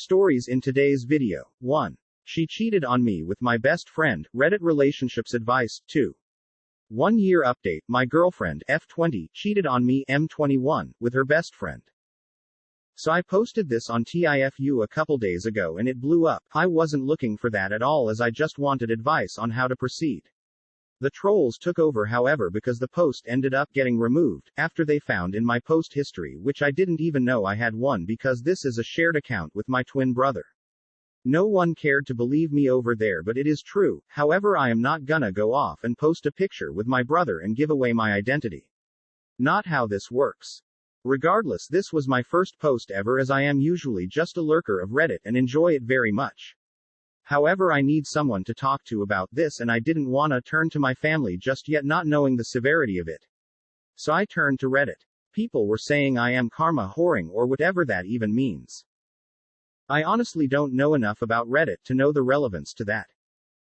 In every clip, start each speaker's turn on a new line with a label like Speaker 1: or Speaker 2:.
Speaker 1: Stories in today's video. 1. She cheated on me with my best friend, Reddit relationships advice. 2. 1 year update, my girlfriend, F20, cheated on me, M21, with her best friend. So I posted this on TIFU a couple days ago and it blew up. I wasn't looking for that at all as I just wanted advice on how to proceed. The trolls took over however because the post ended up getting removed, after they found in my post history which I didn't even know I had one because this is a shared account with my twin brother. No one cared to believe me over there but it is true, however I am not gonna go off and post a picture with my brother and give away my identity. Not how this works. Regardless, this was my first post ever as I am usually just a lurker of Reddit and enjoy it very much. However, I need someone to talk to about this and I didn't wanna turn to my family just yet not knowing the severity of it. So I turned to Reddit. People were saying I am karma whoring or whatever that even means. I honestly don't know enough about Reddit to know the relevance to that.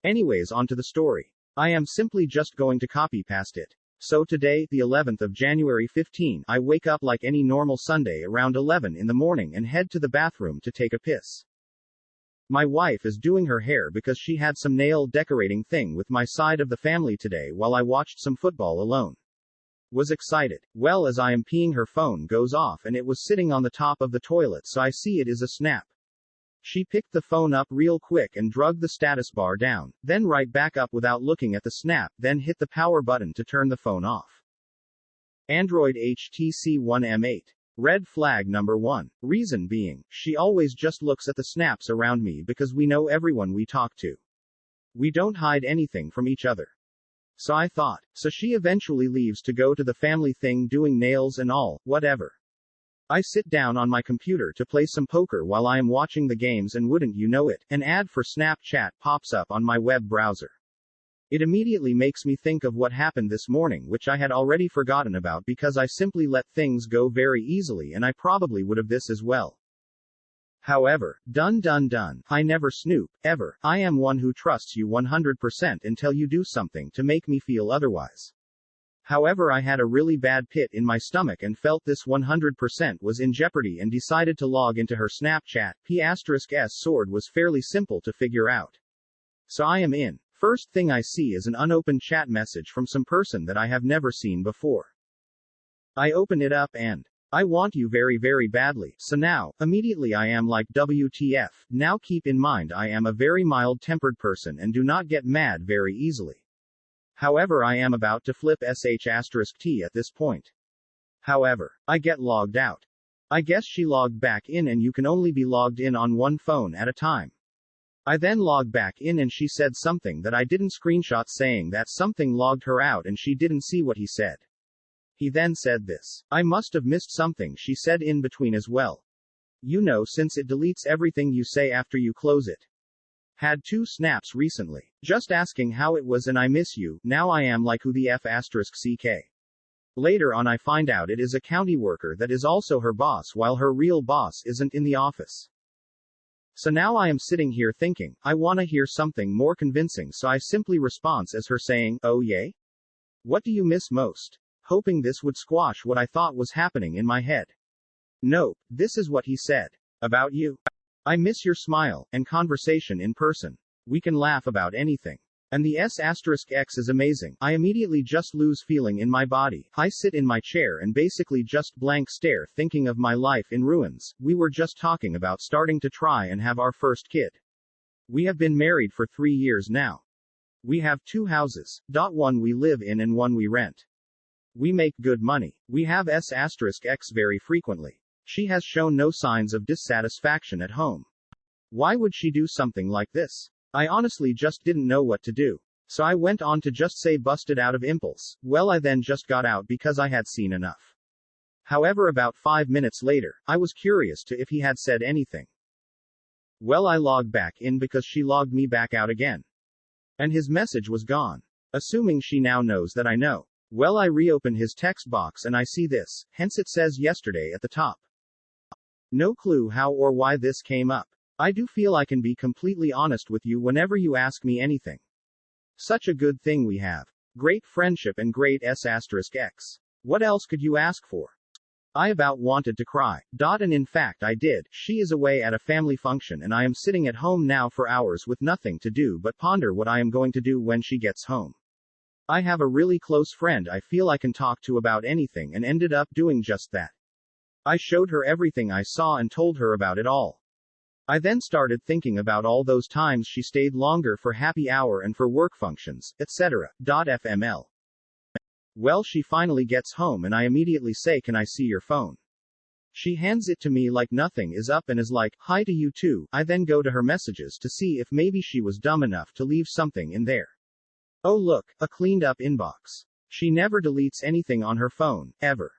Speaker 1: Anyways, on to the story. I am simply just going to copy past it. So today, the 11th of January 15, I wake up like any normal Sunday around 11 in the morning and head to the bathroom to take a piss. My wife is doing her hair because she had some nail decorating thing with my side of the family today while I watched some football alone. Was excited. Well, as I am peeing her phone goes off and it was sitting on the top of the toilet so I see it is a snap. She picked the phone up real quick and dragged the status bar down, then right back up without looking at the snap, then hit the power button to turn the phone off. Android HTC One M8. Red flag number 1. Reason being, she always just looks at the snaps around me because we know everyone we talk to. We don't hide anything from each other. So I thought, so she eventually leaves to go to the family thing doing nails and all, whatever. I sit down on my computer to play some poker while I am watching the games and wouldn't you know it, an ad for Snapchat pops up on my web browser. It immediately makes me think of what happened this morning which I had already forgotten about because I simply let things go very easily and I probably would have this as well. However, done. I never snoop, ever. I am one who trusts you 100% until you do something to make me feel otherwise. However, I had a really bad pit in my stomach and felt this 100% was in jeopardy and decided to log into her Snapchat. P***s sword was fairly simple to figure out. So I am in. First thing I see is an unopened chat message from some person that I have never seen before. I open it up and I want you very very badly. So now, immediately I am like WTF. Now keep in mind I am a very mild-tempered person and do not get mad very easily. However, I am about to flip sh*t at this point. However, I get logged out. I guess she logged back in and you can only be logged in on one phone at a time. I then log back in and she said something that I didn't screenshot saying that something logged her out and she didn't see what he said. He then said this. I must have missed something she said in between as well. You know, since it deletes everything you say after you close it. Had 2 snaps recently. Just asking how it was and I miss you. Now I am like who the F***ck. Later on I find out it is a county worker that is also her boss while her real boss isn't in the office. So now I am sitting here thinking, I wanna hear something more convincing so I simply respond as her saying, oh yay? What do you miss most? Hoping this would squash what I thought was happening in my head. Nope, this is what he said. About you. I miss your smile, and conversation in person. We can laugh about anything. And the S**x is amazing. I immediately just lose feeling in my body. I sit in my chair and basically just blank stare thinking of my life in ruins. We were just talking about starting to try and have our first kid. We have been married for 3 years now. We have 2 houses. One we live in and one we rent. We make good money. We have S**x very frequently. She has shown no signs of dissatisfaction at home. Why would she do something like this? I honestly just didn't know what to do. So I went on to just say busted out of impulse. Well, I then just got out because I had seen enough. However, about 5 minutes later, I was curious to if he had said anything. Well, I logged back in because she logged me back out again. And his message was gone. Assuming she now knows that I know. Well, I reopen his text box and I see this, hence it says yesterday at the top. No clue how or why this came up. I do feel I can be completely honest with you whenever you ask me anything. Such a good thing we have. Great friendship and great S**x. What else could you ask for? I about wanted to cry. And in fact I did. She is away at a family function and I am sitting at home now for hours with nothing to do but ponder what I am going to do when she gets home. I have a really close friend I feel I can talk to about anything and ended up doing just that. I showed her everything I saw and told her about it all. I then started thinking about all those times she stayed longer for happy hour and for work functions, etc. FML. Well, she finally gets home and I immediately say, "Can I see your phone?" She hands it to me like nothing is up and is like, "Hi to you too." I then go to her messages to see if maybe she was dumb enough to leave something in there. Oh look, a cleaned up inbox. She never deletes anything on her phone, ever.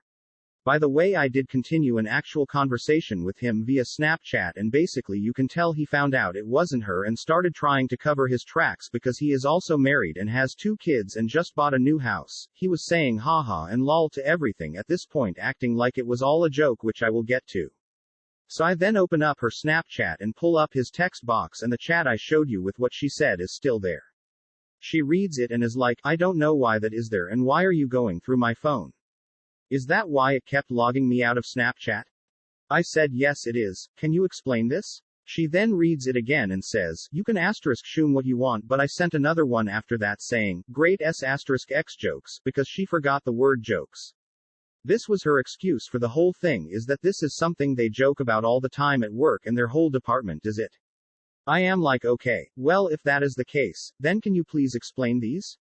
Speaker 1: By the way, I did continue an actual conversation with him via Snapchat and basically you can tell he found out it wasn't her and started trying to cover his tracks because he is also married and has 2 kids and just bought a new house. He was saying haha and lol to everything at this point, acting like it was all a joke, which I will get to. So I then open up her Snapchat and pull up his text box and the chat I showed you with what she said is still there. She reads it and is like, "I don't know why that is there and why are you going through my phone? Is that why it kept logging me out of Snapchat?" I said, "Yes it is. Can you explain this?" She then reads it again and says, "You can shoom what you want, but I sent another one after that saying, great *X jokes, because she forgot the word jokes." This was her excuse for the whole thing, is that this is something they joke about all the time at work and their whole department is it. I am like, okay, well if that is the case, then can you please explain these?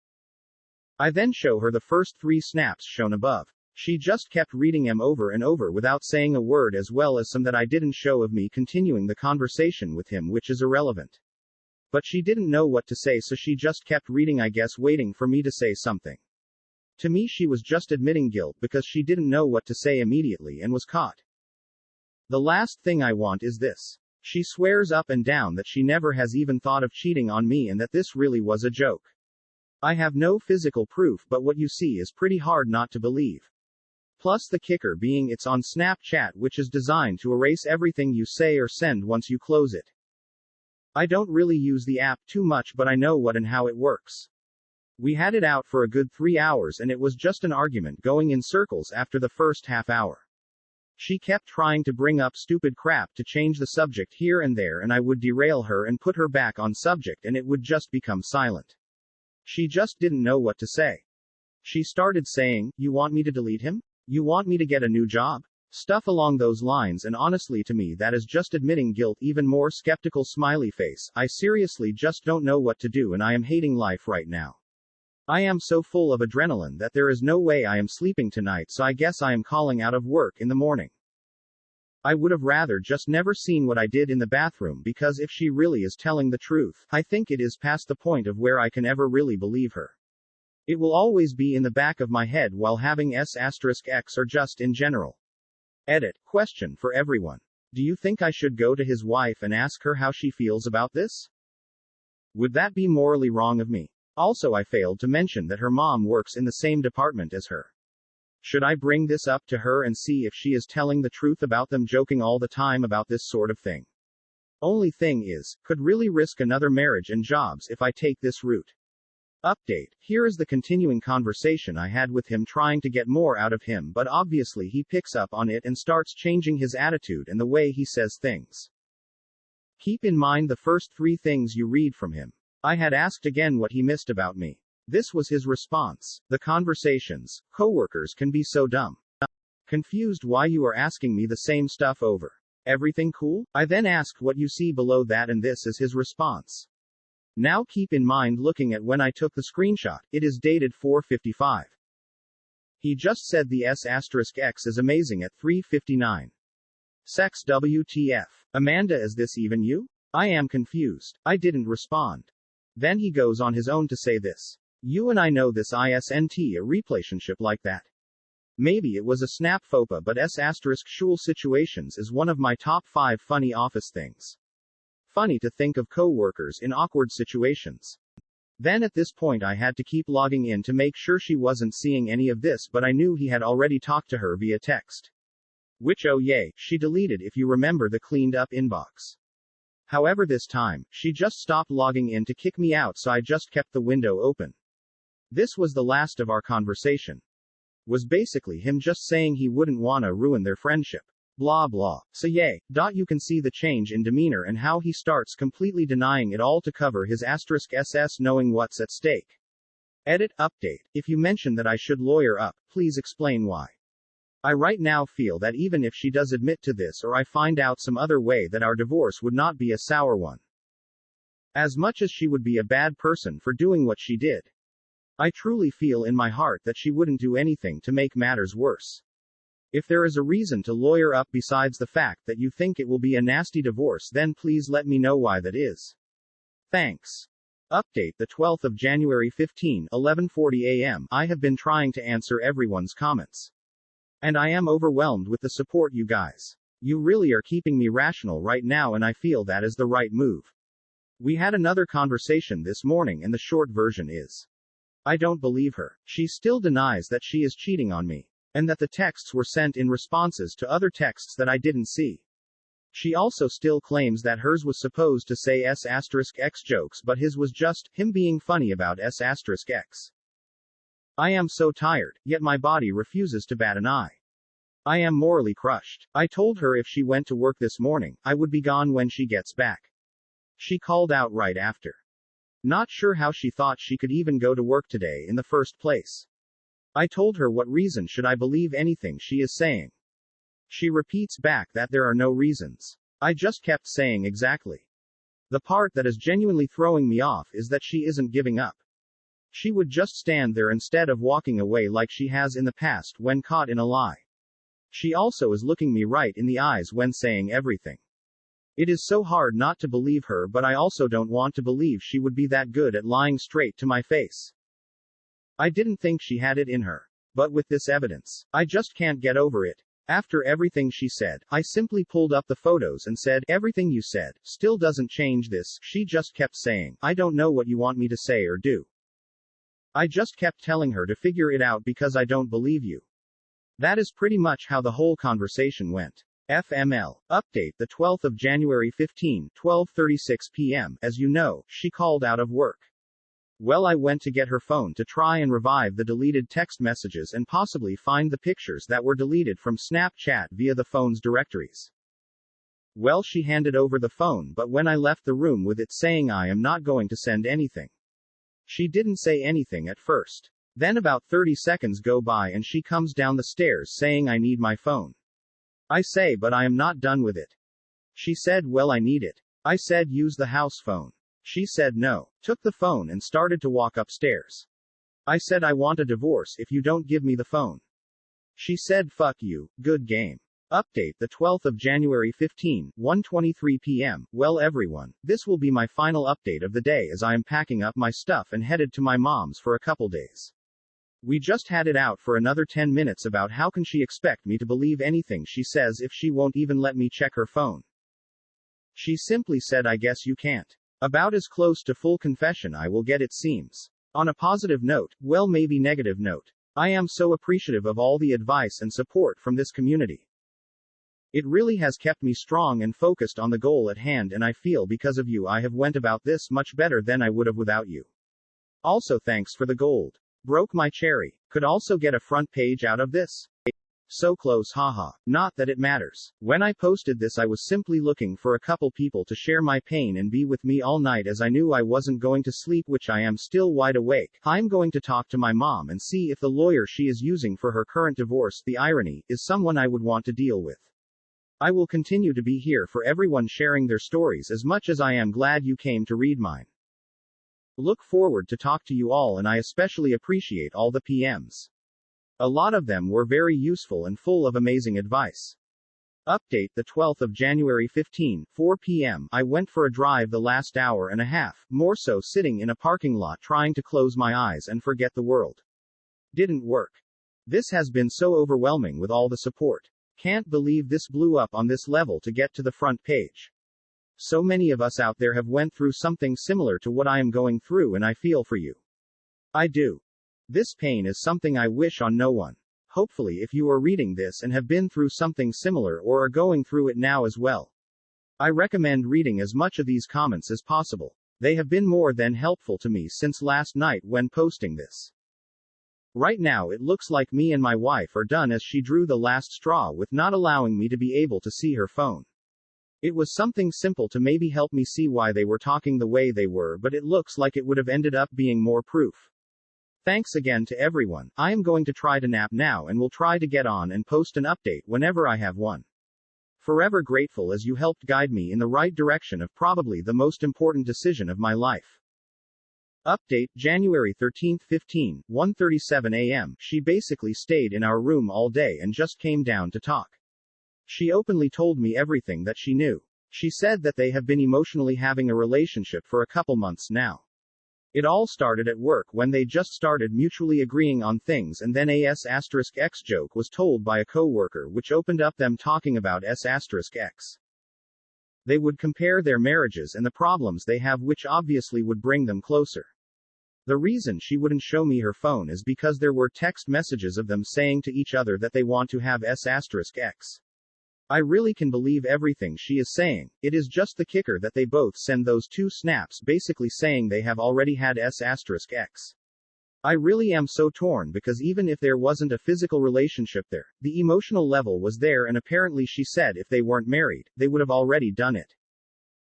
Speaker 1: I then show her the first 3 snaps shown above. She just kept reading them over and over without saying a word, as well as some that I didn't show of me continuing the conversation with him, which is irrelevant. But she didn't know what to say, so she just kept reading, I guess waiting for me to say something. To me she was just admitting guilt because she didn't know what to say immediately and was caught. The last thing I want is this. She swears up and down that she never has even thought of cheating on me and that this really was a joke. I have no physical proof, but what you see is pretty hard not to believe. Plus the kicker being it's on Snapchat, which is designed to erase everything you say or send once you close it. I don't really use the app too much, but I know what and how it works. We had it out for a good 3 hours and it was just an argument going in circles after the first half hour. She kept trying to bring up stupid crap to change the subject here and there and I would derail her and put her back on subject and it would just become silent. She just didn't know what to say. She started saying, "You want me to delete him? You want me to get a new job?" Stuff along those lines, and honestly to me that is just admitting guilt. Even more skeptical smiley face. I seriously just don't know what to do and I am hating life right now. I am so full of adrenaline that there is no way I am sleeping tonight, so I guess I am calling out of work in the morning. I would have rather just never seen what I did in the bathroom, because if she really is telling the truth, I think it is past the point of where I can ever really believe her. It will always be in the back of my head while having *X or just in general. Edit. Question for everyone. Do you think I should go to his wife and ask her how she feels about this? Would that be morally wrong of me? Also, I failed to mention that her mom works in the same department as her. Should I bring this up to her and see if she is telling the truth about them joking all the time about this sort of thing? Only thing is, could really risk another marriage and jobs if I take this route. Update. Here is the continuing conversation I had with him, trying to get more out of him, but obviously he picks up on it and starts changing his attitude and the way he says things. Keep in mind the first 3 things you read from him. I had asked again what he missed about me. This was his response. The conversations. Coworkers can be so dumb. Confused why you are asking me the same stuff over. Everything cool? I then asked what you see below that, and this is his response. Now keep in mind, looking at when I took the screenshot, it is dated 4:55. He just said the *X is amazing at 3:59. Sex WTF. Amanda, is this even you? I am confused. I didn't respond. Then he goes on his own to say this. You and I know this isn't a relationship like that. Maybe it was a snap fopa, but *Shul situations is one of my top 5 funny office things. Funny to think of co-workers in awkward situations. Then at this point I had to keep logging in to make sure she wasn't seeing any of this, but I knew he had already talked to her via text. Which, oh yay, she deleted, if you remember the cleaned up inbox. However, this time, she just stopped logging in to kick me out, so I just kept the window open. This was the last of our conversation. was basically him just saying he wouldn't wanna ruin their friendship. Blah blah. So yay. You can see the change in demeanor and how he starts completely denying it all to cover his *SS knowing what's at stake. Edit. Update. If you mention that I should lawyer up, please explain why. I right now feel that even if she does admit to this or I find out some other way that our divorce would not be a sour one. As much as she would be a bad person for doing what she did. I truly feel in my heart that she wouldn't do anything to make matters worse. If there is a reason to lawyer up besides the fact that you think it will be a nasty divorce, then please let me know why that is. Thanks. Update. The 12th of January 15, 11:40 a.m. I have been trying to answer everyone's comments. And I am overwhelmed with the support, you guys. You really are keeping me rational right now, and I feel that is the right move. We had another conversation this morning, and the short version is, I don't believe her. She still denies that she is cheating on me. And that the texts were sent in responses to other texts that I didn't see. She also still claims that hers was supposed to say S*X jokes, but his was just him being funny about S*X. I am so tired, yet my body refuses to bat an eye. I am morally crushed. I told her if she went to work this morning, I would be gone when she gets back. She called out right after. Not sure how she thought she could even go to work today in the first place. I told her what reason should I believe anything she is saying. She repeats back that there are no reasons. I just kept saying exactly. The part that is genuinely throwing me off is that she isn't giving up. She would just stand there instead of walking away like she has in the past when caught in a lie. She also is looking me right in the eyes when saying everything. It is so hard not to believe her, but I also don't want to believe she would be that good at lying straight to my face. I didn't think she had it in her. But with this evidence, I just can't get over it. After everything she said, I simply pulled up the photos and said, everything you said still doesn't change this. She just kept saying, I don't know what you want me to say or do. I just kept telling her to figure it out because I don't believe you. That is pretty much how the whole conversation went. FML. Update. The 12th of January 15, 12:36 p.m. As you know, she called out of work. Well, I went to get her phone to try and revive the deleted text messages and possibly find the pictures that were deleted from Snapchat via the phone's directories. Well, she handed over the phone, but when I left the room with it saying I am not going to send anything. She didn't say anything at first. Then about 30 seconds go by and she comes down the stairs saying I need my phone. I say, but I am not done with it. She said, well, I need it. I said, use the house phone. She said no, took the phone and started to walk upstairs. I said, I want a divorce if you don't give me the phone. She said, fuck you, good game. Update. The 12th of January 15, 1:23 p.m. Well, everyone, this will be my final update of the day as I am packing up my stuff and headed to my mom's for a couple days. We just had it out for another 10 minutes about how can she expect me to believe anything she says if she won't even let me check her phone. She simply said, I guess you can't. About as close to full confession I will get, it seems. On a positive note, well, maybe negative note. I am so appreciative of all the advice and support from this community. It really has kept me strong and focused on the goal at hand, and I feel because of you I have went about this much better than I would have without you. Also, thanks for the gold. Broke my cherry. Could also get a front page out of this. So close, haha. Not that it matters. When I posted this, I was simply looking for a couple people to share my pain and be with me all night, as I knew I wasn't going to sleep, which I am still wide awake. I'm going to talk to my mom and see if the lawyer she is using for her current divorce, the irony, is someone I would want to deal with. I will continue to be here for everyone sharing their stories as much as I am glad you came to read mine. Look forward to talk to you all, and I especially appreciate all the PMs. A lot of them were very useful and full of amazing advice. Update. The 12th of January 15, 4 p.m. I went for a drive the last hour and a half, more so sitting in a parking lot trying to close my eyes and forget the world. Didn't work. This has been so overwhelming with all the support. Can't believe this blew up on this level to get to the front page. So many of us out there have went through something similar to what I am going through, and I feel for you. I do. This pain is something I wish on no one. Hopefully, if you are reading this and have been through something similar or are going through it now as well, I recommend reading as much of these comments as possible. They have been more than helpful to me since last night when posting this. Right now it looks like me and my wife are done, as she drew the last straw with not allowing me to be able to see her phone. It was something simple to maybe help me see why they were talking the way they were, but it looks like it would have ended up being more proof. Thanks again to everyone. I am going to try to nap now and will try to get on and post an update whenever I have one. Forever grateful, as you helped guide me in the right direction of probably the most important decision of my life. Update, January 13, 1:37 a.m. She basically stayed in our room all day and just came down to talk. She openly told me everything that she knew. She said that they have been emotionally having a relationship for a couple months now. It all started at work when they just started mutually agreeing on things, and then a S**X joke was told by a coworker which opened up them talking about S**X. They would compare their marriages and the problems they have, which obviously would bring them closer. The reason she wouldn't show me her phone is because there were text messages of them saying to each other that they want to have S**X. I really can believe everything she is saying. It is just the kicker that they both send those two snaps basically saying they have already had S**X. I really am so torn, because even if there wasn't a physical relationship there, the emotional level was there, and apparently she said if they weren't married, they would have already done it.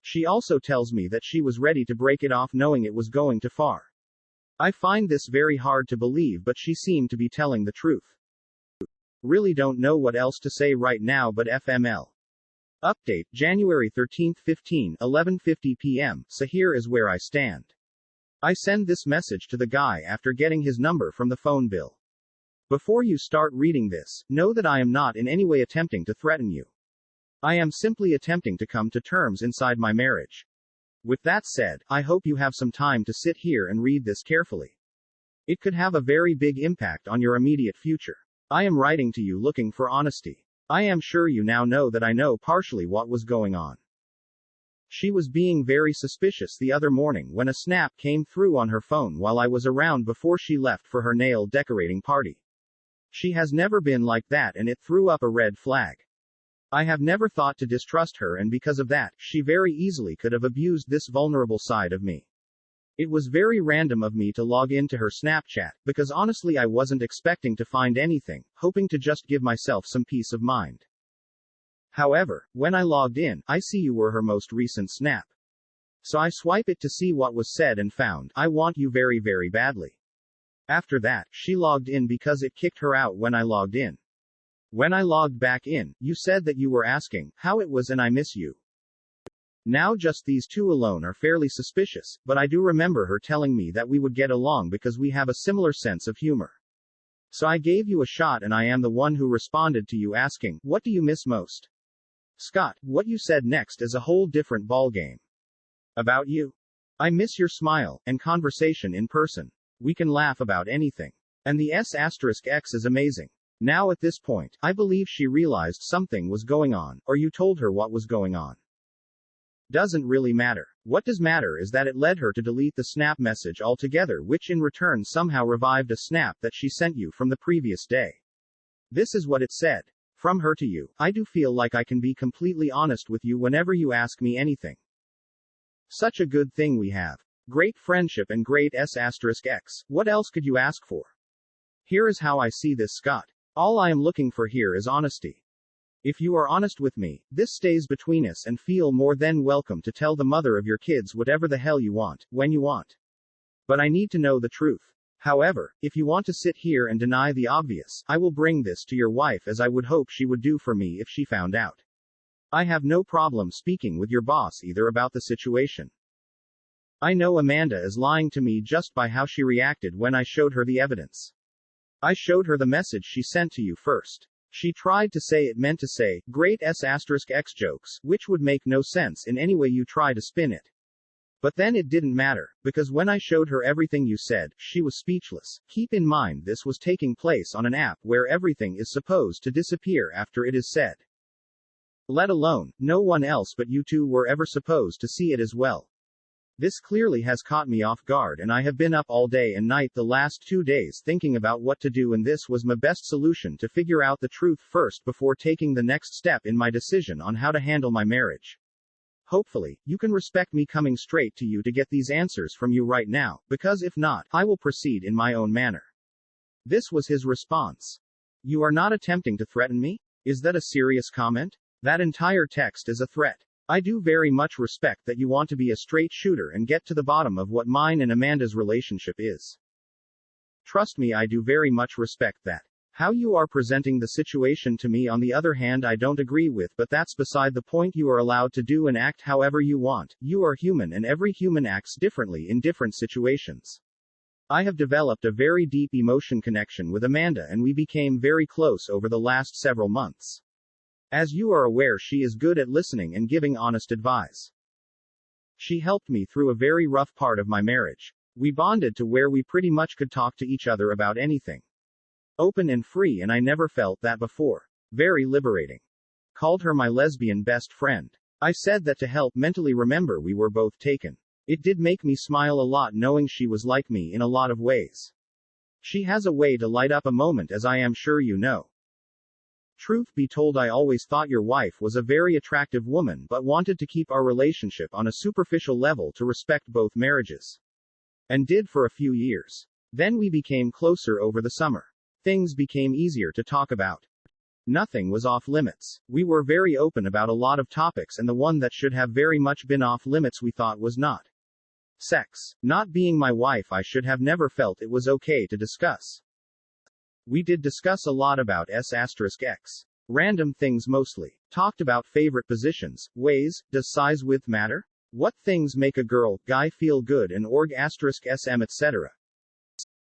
Speaker 1: She also tells me that she was ready to break it off knowing it was going too far. I find this very hard to believe, but she seemed to be telling the truth. Really don't know what else to say right now, but FML. Update, January 13, 11:50 p.m. So here is where I stand. I send this message to the guy after getting his number from the phone bill. Before you start reading this, know that I am not in any way attempting to threaten you. I am simply attempting to come to terms inside my marriage. With that said, I hope you have some time to sit here and read this carefully. It could have a very big impact on your immediate future. I am writing to you looking for honesty. I am sure you now know that I know partially what was going on. She was being very suspicious the other morning when a snap came through on her phone while I was around before she left for her nail decorating party. She has never been like that, and it threw up a red flag. I have never thought to distrust her, and because of that, she very easily could have abused this vulnerable side of me. It was very random of me to log into her Snapchat, because honestly I wasn't expecting to find anything, hoping to just give myself some peace of mind. However, when I logged in, I see you were her most recent snap. So I swipe it to see what was said and found, "I want you very very badly." After that, she logged in because it kicked her out when I logged in. When I logged back in, you said that you were asking how it was and I miss you. Now just these two alone are fairly suspicious, but I do remember her telling me that we would get along because we have a similar sense of humor. So I gave you a shot, and I am the one who responded to you asking, "What do you miss most?" Scott, what you said next is a whole different ballgame. About you. I miss your smile and conversation in person. We can laugh about anything. And the S**X is amazing. Now at this point, I believe she realized something was going on, or you told her what was going on. Doesn't really matter. What does matter is that it led her to delete the snap message altogether, which in return somehow revived a snap that she sent you from the previous day. This is what it said. From her to you, I do feel like I can be completely honest with you whenever you ask me anything. Such a good thing we have. Great friendship and great S**X. What else could you ask for? Here is how I see this, Scott. All I am looking for here is honesty. If you are honest with me, this stays between us, and feel more than welcome to tell the mother of your kids whatever the hell you want, when you want. But I need to know the truth. However, if you want to sit here and deny the obvious, I will bring this to your wife, as I would hope she would do for me if she found out. I have no problem speaking with your boss either about the situation. I know Amanda is lying to me just by how she reacted when I showed her the evidence. I showed her the message she sent to you first. She tried to say it meant to say, "Great S**X jokes," which would make no sense in any way you try to spin it. But then it didn't matter, because when I showed her everything you said, she was speechless. Keep in mind this was taking place on an app where everything is supposed to disappear after it is said. Let alone, no one else but you two were ever supposed to see it as well. This clearly has caught me off guard, and I have been up all day and night the last 2 days thinking about what to do, and this was my best solution to figure out the truth first before taking the next step in my decision on how to handle my marriage. Hopefully, you can respect me coming straight to you to get these answers from you right now, because if not, I will proceed in my own manner. This was his response. You are not attempting to threaten me? Is that a serious comment? That entire text is a threat. I do very much respect that you want to be a straight shooter and get to the bottom of what mine and Amanda's relationship is. Trust me, I do very much respect that. How you are presenting the situation to me, on the other hand, I don't agree with, but that's beside the point. You are allowed to do and act however you want. You are human, and every human acts differently in different situations. I have developed a very deep emotion connection with Amanda, and we became very close over the last several months. As you are aware, she is good at listening and giving honest advice. She helped me through a very rough part of my marriage. We bonded to where we pretty much could talk to each other about anything. Open and free, and I never felt that before. Very liberating. Called her my lesbian best friend. I said that to help mentally remember we were both taken. It did make me smile a lot knowing she was like me in a lot of ways. She has a way to light up a moment, as I am sure you know. Truth be told, I always thought your wife was a very attractive woman, but wanted to keep our relationship on a superficial level to respect both marriages. And did for a few years. Then we became closer over the summer. Things became easier to talk about. Nothing was off limits. We were very open about a lot of topics, and the one that should have very much been off limits we thought was not sex. Not being my wife, I should have never felt it was okay to discuss. We did discuss a lot about S**x. Random things mostly. Talked about favorite positions, ways, does size width matter? What things make a girl, guy feel good and **SM etc.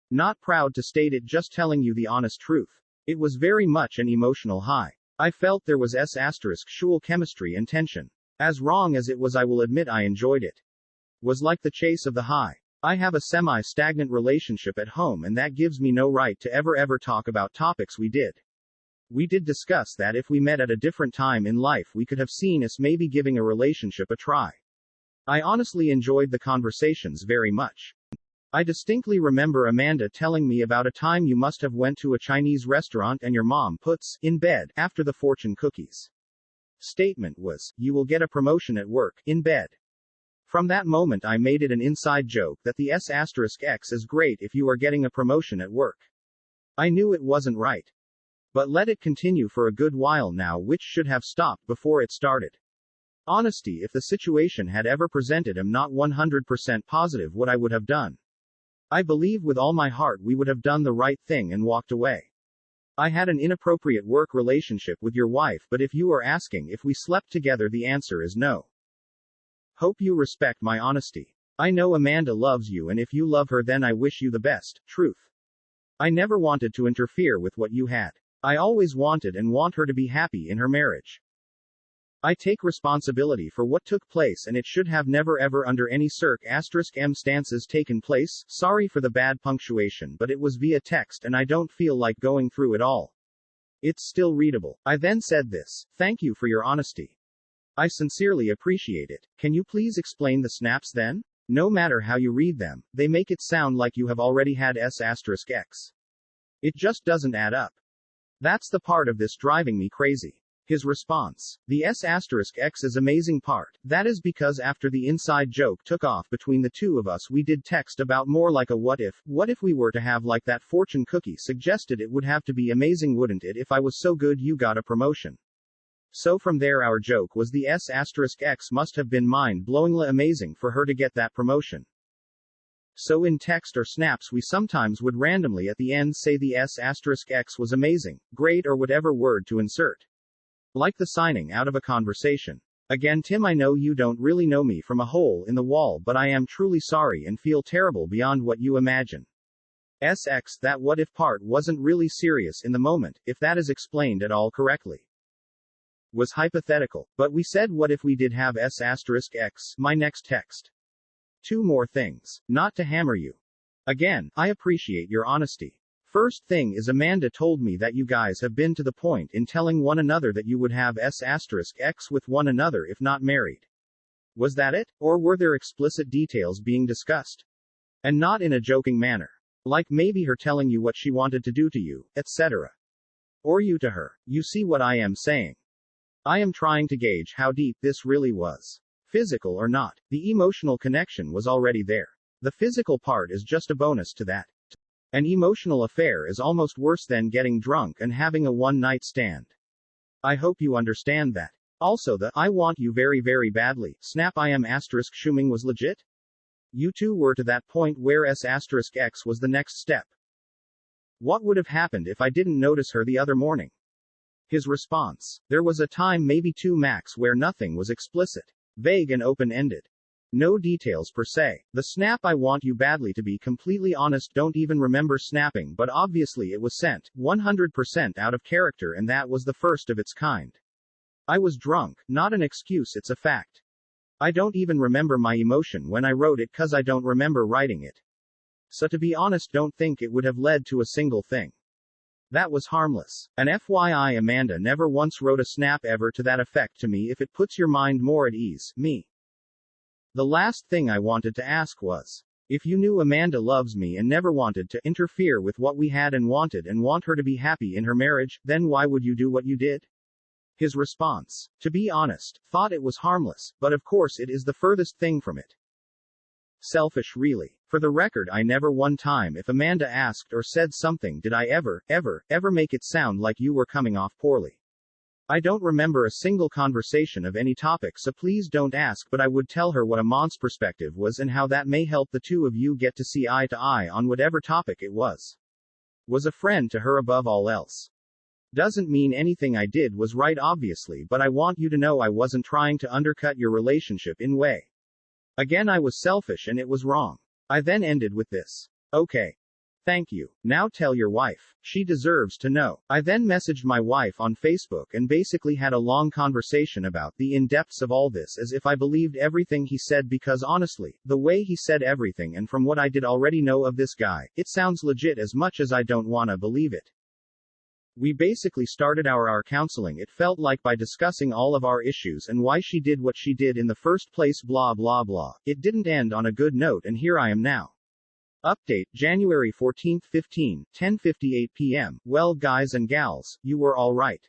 Speaker 1: Not proud to state it, just telling you the honest truth. It was very much an emotional high. I felt there was **sexual chemistry and tension. As wrong as it was, I will admit I enjoyed it. Was like the chase of the high. I have a semi-stagnant relationship at home, and that gives me no right to ever talk about topics we did. We did discuss that if we met at a different time in life, we could have seen us maybe giving a relationship a try. I honestly enjoyed the conversations very much. I distinctly remember Amanda telling me about a time you must have went to a Chinese restaurant and your mom puts in bed after the fortune cookies. Statement was, you will get a promotion at work in bed. From that moment I made it an inside joke that the S**x is great if you are getting a promotion at work. I knew it wasn't right. But let it continue for a good while now, which should have stopped before it started. Honesty, if the situation had ever presented, I'm not 100% positive what I would have done. I believe with all my heart we would have done the right thing and walked away. I had an inappropriate work relationship with your wife, but if you are asking if we slept together, the answer is no. Hope you respect my honesty. I know Amanda loves you, and if you love her, then I wish you the best. Truth. I never wanted to interfere with what you had. I always wanted and want her to be happy in her marriage. I take responsibility for what took place, and it should have never ever under any circumstances taken place. Sorry for the bad punctuation, but it was via text and I don't feel like going through it all. It's still readable. I then said this. Thank you for your honesty. I sincerely appreciate it. Can you please explain the snaps then? No matter how you read them, they make it sound like you have already had S**x. It just doesn't add up. That's the part of this driving me crazy. His response. The S**x is amazing part. That is because after the inside joke took off between the two of us, we did text about more like a what if we were to have like that fortune cookie suggested. It would have to be amazing, wouldn't it, if I was so good you got a promotion. So from there our joke was the S**x must have been mind-blowingly amazing for her to get that promotion. So in text or snaps we sometimes would randomly at the end say the S**x was amazing, great, or whatever word to insert. Like the signing out of a conversation. Again, Tim, I know you don't really know me from a hole in the wall, but I am truly sorry and feel terrible beyond what you imagine. SX, that what if part wasn't really serious in the moment, if that is explained at all correctly. Was hypothetical. But we said what if we did have S**x, my next text. Two more things. Not to hammer you. Again, I appreciate your honesty. First thing is Amanda told me that you guys have been to the point in telling one another that you would have S**x with one another if not married. Was that it? Or were there explicit details being discussed? And not in a joking manner. Like maybe her telling you what she wanted to do to you, etc. Or you to her. You see what I am saying? I am trying to gauge how deep this really was. Physical or not, the emotional connection was already there. The physical part is just a bonus to that. An emotional affair is almost worse than getting drunk and having a one-night stand. I hope you understand that. Also, the "I want you very very badly" snap I am asterisk shooing was legit? You two were to that point where S**X was the next step. What would have happened if I didn't notice her the other morning? His response: there was a time, maybe two max, where nothing was explicit. Vague and open-ended. No details per se. The snap: I want you badly. To be completely honest, don't even remember snapping, but obviously it was sent 100% out of character, and that was the first of its kind. I was drunk, not an excuse, it's a fact. I don't even remember my emotion when I wrote it, cause I don't remember writing it. So to be honest, don't think it would have led to a single thing. That was harmless. And FYI, Amanda never once wrote a snap ever to that effect to me, if it puts your mind more at ease, me. The last thing I wanted to ask was, if you knew Amanda loves me and never wanted to interfere with what we had and want her to be happy in her marriage, then why would you do what you did? His response: to be honest, thought it was harmless, but of course it is the furthest thing from it. Selfish, really. For the record, I never one time, if Amanda asked or said something, did I ever make it sound like you were coming off poorly. I don't remember a single conversation of any topic, so please don't ask, but I would tell her what a mom's perspective was and how that may help the two of you get to see eye to eye on whatever topic it was. Was a friend to her above all else. Doesn't mean anything I did was right, obviously, but I want you to know I wasn't trying to undercut your relationship in way. Again, I was selfish and it was wrong. I then ended with this: okay. Thank you. Now tell your wife. She deserves to know. I then messaged my wife on Facebook and basically had a long conversation about the in-depths of all this, as if I believed everything he said, because honestly, the way he said everything and from what I did already know of this guy, it sounds legit as much as I don't wanna believe it. We basically started our counseling, it felt like, by discussing all of our issues and why she did what she did in the first place, blah blah blah. It didn't end on a good note, and here I am now. Update, January 14, 10:58 p.m. Well, guys and gals, you were all right.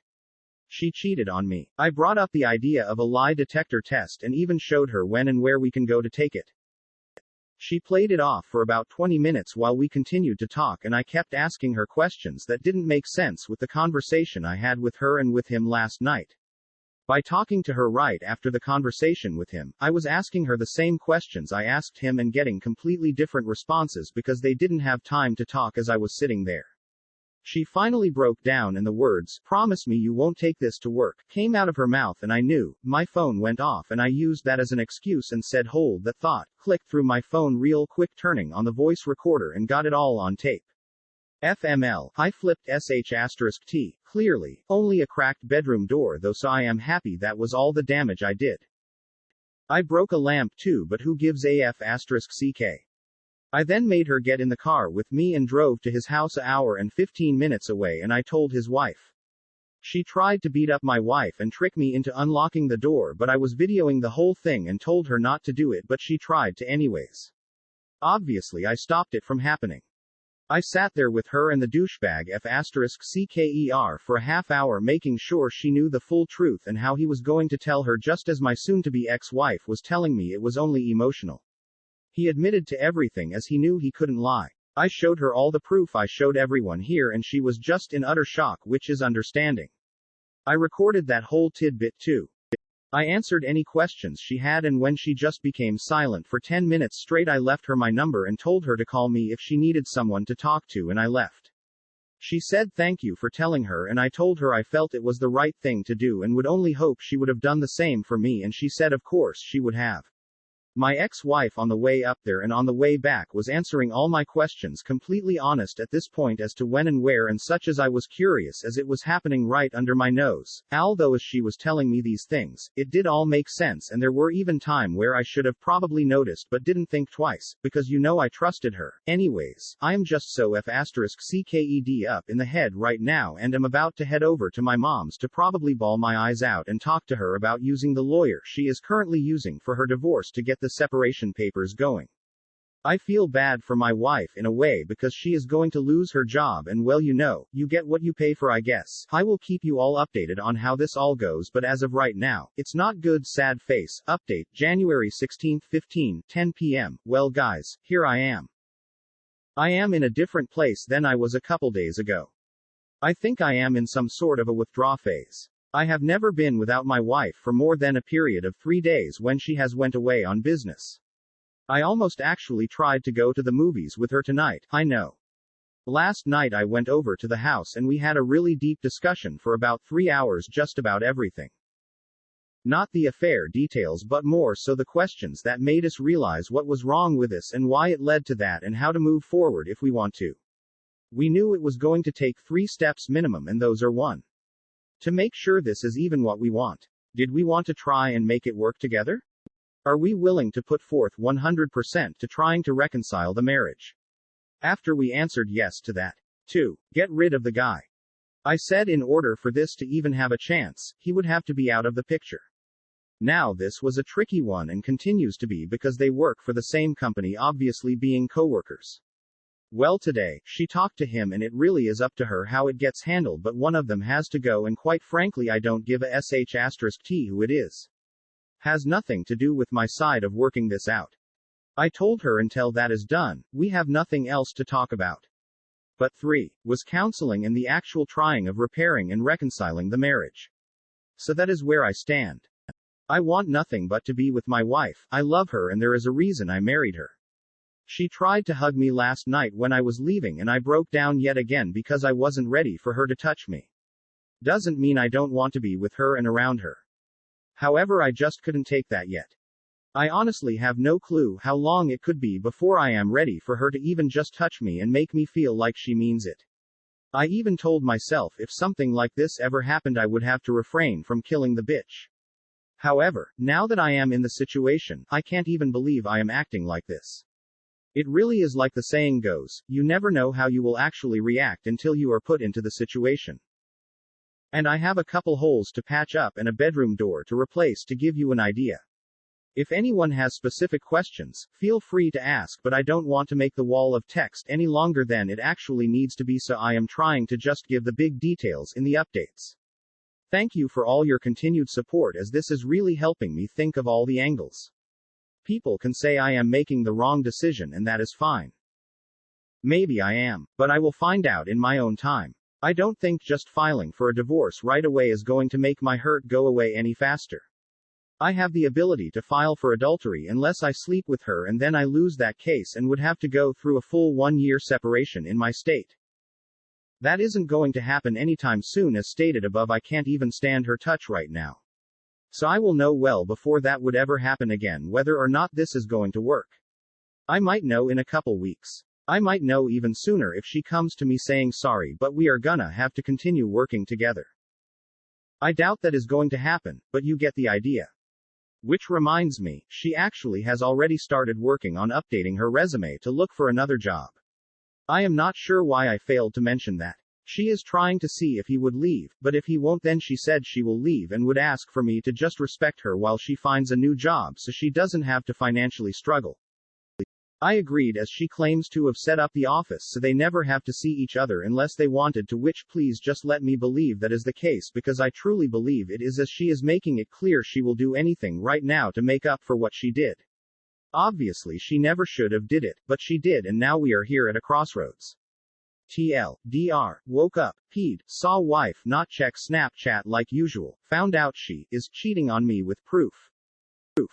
Speaker 1: She cheated on me. I brought up the idea of a lie detector test and even showed her when and where we can go to take it. She played it off for about 20 minutes while we continued to talk, and I kept asking her questions that didn't make sense with the conversation I had with her and with him last night. By talking to her right after the conversation with him, I was asking her the same questions I asked him and getting completely different responses because they didn't have time to talk as I was sitting there. She finally broke down and the words, "Promise me you won't take this to work," came out of her mouth, and I knew. My phone went off and I used that as an excuse and said, "Hold that thought," clicked through my phone real quick, turning on the voice recorder, and got it all on tape. FML, I flipped sh*t, clearly, only a cracked bedroom door though, so I am happy that was all the damage I did. I broke a lamp too, but who gives af*ck. I then made her get in the car with me and drove to his house an hour and 15 minutes away, and I told his wife. She tried to beat up my wife and trick me into unlocking the door, but I was videoing the whole thing and told her not to do it, but she tried to anyways. Obviously I stopped it from happening. I sat there with her and the douchebag f***cker for a half hour, making sure she knew the full truth and how he was going to tell her, just as my soon-to-be ex-wife was telling me it was only emotional. He admitted to everything as he knew he couldn't lie. I showed her all the proof I showed everyone here, and she was just in utter shock, which is understanding. I recorded that whole tidbit too. I answered any questions she had, and when she just became silent for 10 minutes straight, I left her my number and told her to call me if she needed someone to talk to, and I left. She said thank you for telling her, and I told her I felt it was the right thing to do and would only hope she would have done the same for me, and she said of course she would have. My ex-wife on the way up there and on the way back was answering all my questions, completely honest at this point as to when and where and such, as I was curious as it was happening right under my nose. Although as she was telling me these things, it did all make sense, and there were even time where I should have probably noticed but didn't think twice, because I trusted her. Anyways, I am just so f***cked up in the head right now and am about to head over to my mom's to probably bawl my eyes out and talk to her about using the lawyer she is currently using for her divorce to get the separation papers going. I feel bad for my wife in a way because she is going to lose her job, and well, you get what you pay for, I guess. I will keep you all updated on how this all goes, but as of right now, it's not good. Sad face. Update, January 16, 10 p.m. Well guys, here I am. I am in a different place than I was a couple days ago. I think I am in some sort of a withdraw phase. I have never been without my wife for more than a period of 3 days when she has went away on business. I almost actually tried to go to the movies with her tonight, I know. Last night I went over to the house and we had a really deep discussion for about 3 hours just about everything. Not the affair details but more so the questions that made us realize what was wrong with us and why it led to that and how to move forward if we want to. We knew it was going to take 3 steps minimum and those are 1. To make sure this is even what we want. Did we want to try and make it work together? Are we willing to put forth 100% to trying to reconcile the marriage? After we answered yes to that. 2. Get rid of the guy. I said in order for this to even have a chance, he would have to be out of the picture. Now this was a tricky one and continues to be because they work for the same company, obviously being co-workers. Well, today, she talked to him and it really is up to her how it gets handled, but one of them has to go and quite frankly I don't give a sh*t who it is. Has nothing to do with my side of working this out. I told her until that is done, we have nothing else to talk about. But 3. Was counseling and the actual trying of repairing and reconciling the marriage. So that is where I stand. I want nothing but to be with my wife, I love her and there is a reason I married her. She tried to hug me last night when I was leaving and I broke down yet again because I wasn't ready for her to touch me. Doesn't mean I don't want to be with her and around her. However, I just couldn't take that yet. I honestly have no clue how long it could be before I am ready for her to even just touch me and make me feel like she means it. I even told myself if something like this ever happened I would have to refrain from killing the bitch. However, now that I am in the situation, I can't even believe I am acting like this. It really is like the saying goes, you never know how you will actually react until you are put into the situation. And I have a couple holes to patch up and a bedroom door to replace to give you an idea. If anyone has specific questions, feel free to ask, but I don't want to make the wall of text any longer than it actually needs to be, so I am trying to just give the big details in the updates. Thank you for all your continued support as this is really helping me think of all the angles. People can say I am making the wrong decision and that is fine. Maybe I am, but I will find out in my own time. I don't think just filing for a divorce right away is going to make my hurt go away any faster. I have the ability to file for adultery unless I sleep with her and then I lose that case and would have to go through a full 1-year separation in my state. That isn't going to happen anytime soon. As stated above, I can't even stand her touch right now. So I will know well before that would ever happen again whether or not this is going to work. I might know in a couple weeks. I might know even sooner if she comes to me saying sorry, but we are gonna have to continue working together. I doubt that is going to happen, but you get the idea. Which reminds me, she actually has already started working on updating her resume to look for another job. I am not sure why I failed to mention that. She is trying to see if he would leave, but if he won't then she said she will leave and would ask for me to just respect her while she finds a new job so she doesn't have to financially struggle. I agreed as she claims to have set up the office so they never have to see each other unless they wanted to, which please just let me believe that is the case because I truly believe it is, as she is making it clear she will do anything right now to make up for what she did. Obviously she never should have did it, but she did and now we are here at a crossroads. TLDR, woke up, peed, saw wife not check Snapchat like usual, found out she is cheating on me with proof. Proof.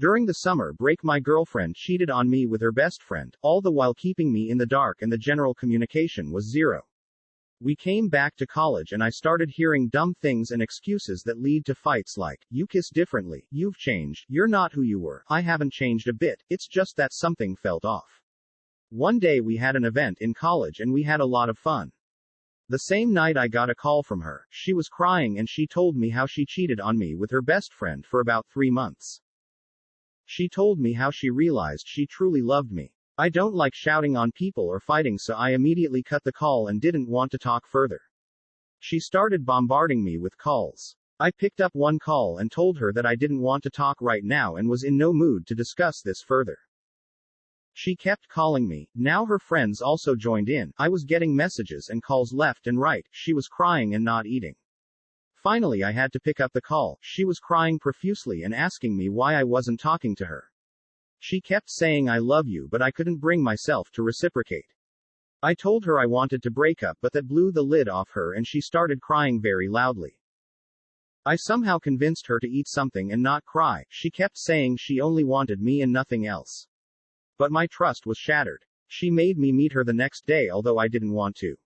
Speaker 1: During the summer break my girlfriend cheated on me with her best friend, all the while keeping me in the dark and the general communication was zero. We came back to college and I started hearing dumb things and excuses that lead to fights like, you kiss differently, you've changed, you're not who you were. I haven't changed a bit, it's just that something felt off. One day we had an event in college and we had a lot of fun. The same night I got a call from her. She was crying and she told me how she cheated on me with her best friend for about 3 months. She told me how she realized she truly loved me. I don't like shouting on people or fighting, so I immediately cut the call and didn't want to talk further. She started bombarding me with calls. I picked up one call and told her that I didn't want to talk right now and was in no mood to discuss this further. She kept calling me. Now her friends also joined in. I was getting messages and calls left and right. She was crying and not eating. Finally, I had to pick up the call. She was crying profusely and asking me why I wasn't talking to her. She kept saying I love you, but I couldn't bring myself to reciprocate. I told her I wanted to break up, but that blew the lid off her and she started crying very loudly. I somehow convinced her to eat something and not cry. She kept saying she only wanted me and nothing else. But my trust was shattered. She made me meet her the next day, although I didn't want to.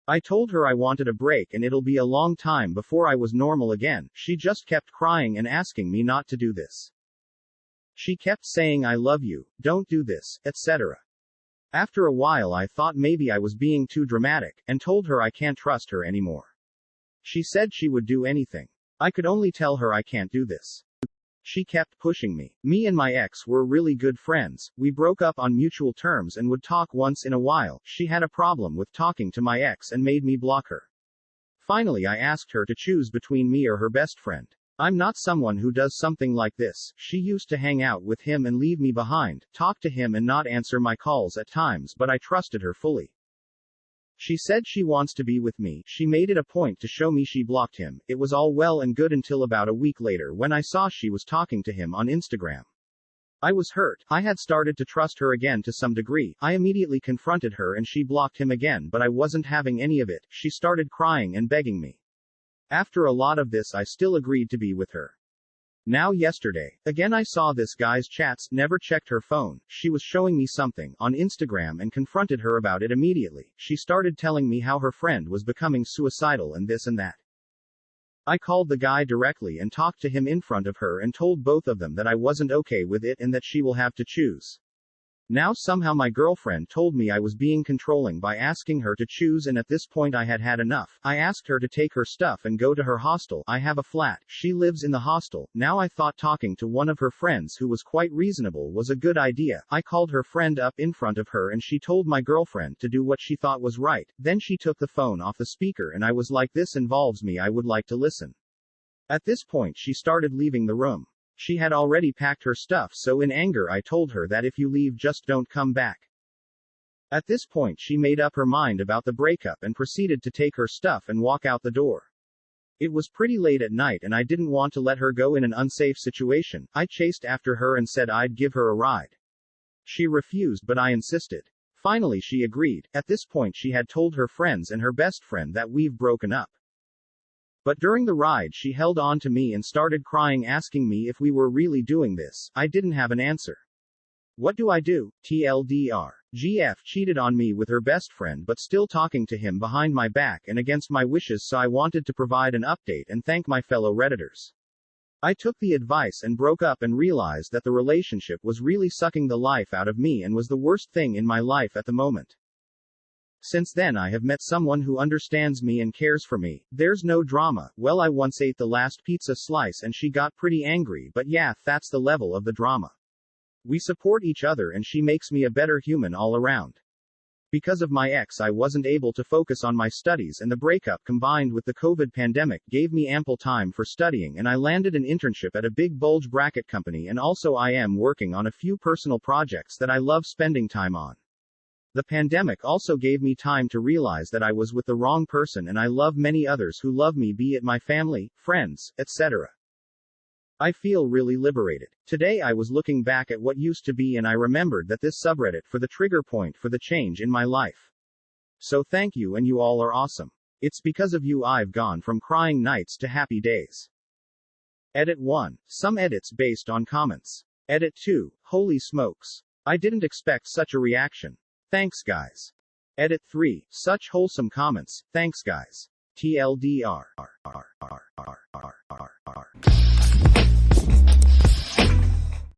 Speaker 1: I told her I wanted a break and it'll be a long time before I was normal again. She just kept crying and asking me not to do this. She kept saying I love you, don't do this, etc. After a while I thought maybe I was being too dramatic, and told her I can't trust her anymore. She said she would do anything. I could only tell her I can't do this. She kept pushing me. Me and my ex were really good friends. We broke up on mutual terms and would talk once in a while. She had a problem with talking to my ex and made me block her. Finally, I asked her to choose between me or her best friend. I'm not someone who does something like this. She used to hang out with him and leave me behind, talk to him and not answer my calls at times, but I trusted her fully. She said she wants to be with me. She made it a point to show me she blocked him. It was all well and good until about a week later when I saw she was talking to him on Instagram. I was hurt. I had started to trust her again to some degree. I immediately confronted her and she blocked him again, but I wasn't having any of it. She started crying and begging me. After a lot of this, I still agreed to be with her. Now yesterday, again I saw this guy's chats, never checked her phone. She was showing me something on Instagram and confronted her about it immediately. She started telling me how her friend was becoming suicidal and this and that. I called the guy directly and talked to him in front of her and told both of them that I wasn't okay with it and that she will have to choose. Now somehow my girlfriend told me I was being controlling by asking her to choose, and at this point I had had enough. I asked her to take her stuff and go to her hostel. I have a flat. She lives in the hostel. Now I thought talking to one of her friends who was quite reasonable was a good idea. I called her friend up in front of her and she told my girlfriend to do what she thought was right. Then she took the phone off the speaker and I was like, this involves me, I would like to listen. At this point she started leaving the room. She had already packed her stuff, so in anger I told her that if you leave, just don't come back. At this point she made up her mind about the breakup and proceeded to take her stuff and walk out the door. It was pretty late at night and I didn't want to let her go in an unsafe situation. I chased after her and said I'd give her a ride. She refused, but I insisted. Finally she agreed. At this point she had told her friends and her best friend that we've broken up. But during the ride she held on to me and started crying, asking me if we were really doing this. I didn't have an answer. What do I do? TLDR. GF cheated on me with her best friend but still talking to him behind my back and against my wishes, so I wanted to provide an update and thank my fellow Redditors. I took the advice and broke up and realized that the relationship was really sucking the life out of me and was the worst thing in my life at the moment. Since then I have met someone who understands me and cares for me. There's no drama. Well, I once ate the last pizza slice and she got pretty angry, but yeah, that's the level of the drama. We support each other and she makes me a better human all around. Because of my ex I wasn't able to focus on my studies, and the breakup combined with the COVID pandemic gave me ample time for studying, and I landed an internship at a big bulge bracket company, and also I am working on a few personal projects that I love spending time on. The pandemic also gave me time to realize that I was with the wrong person, and I love many others who love me, be it my family, friends, etc. I feel really liberated. Today I was looking back at what used to be and I remembered that this subreddit for the trigger point for the change in my life. So thank you, and you all are awesome. It's because of you I've gone from crying nights to happy days. Edit 1. Some edits based on comments. Edit 2. Holy smokes. I didn't expect such a reaction. Thanks guys. Edit 3. Such wholesome comments. Thanks guys. TLDR.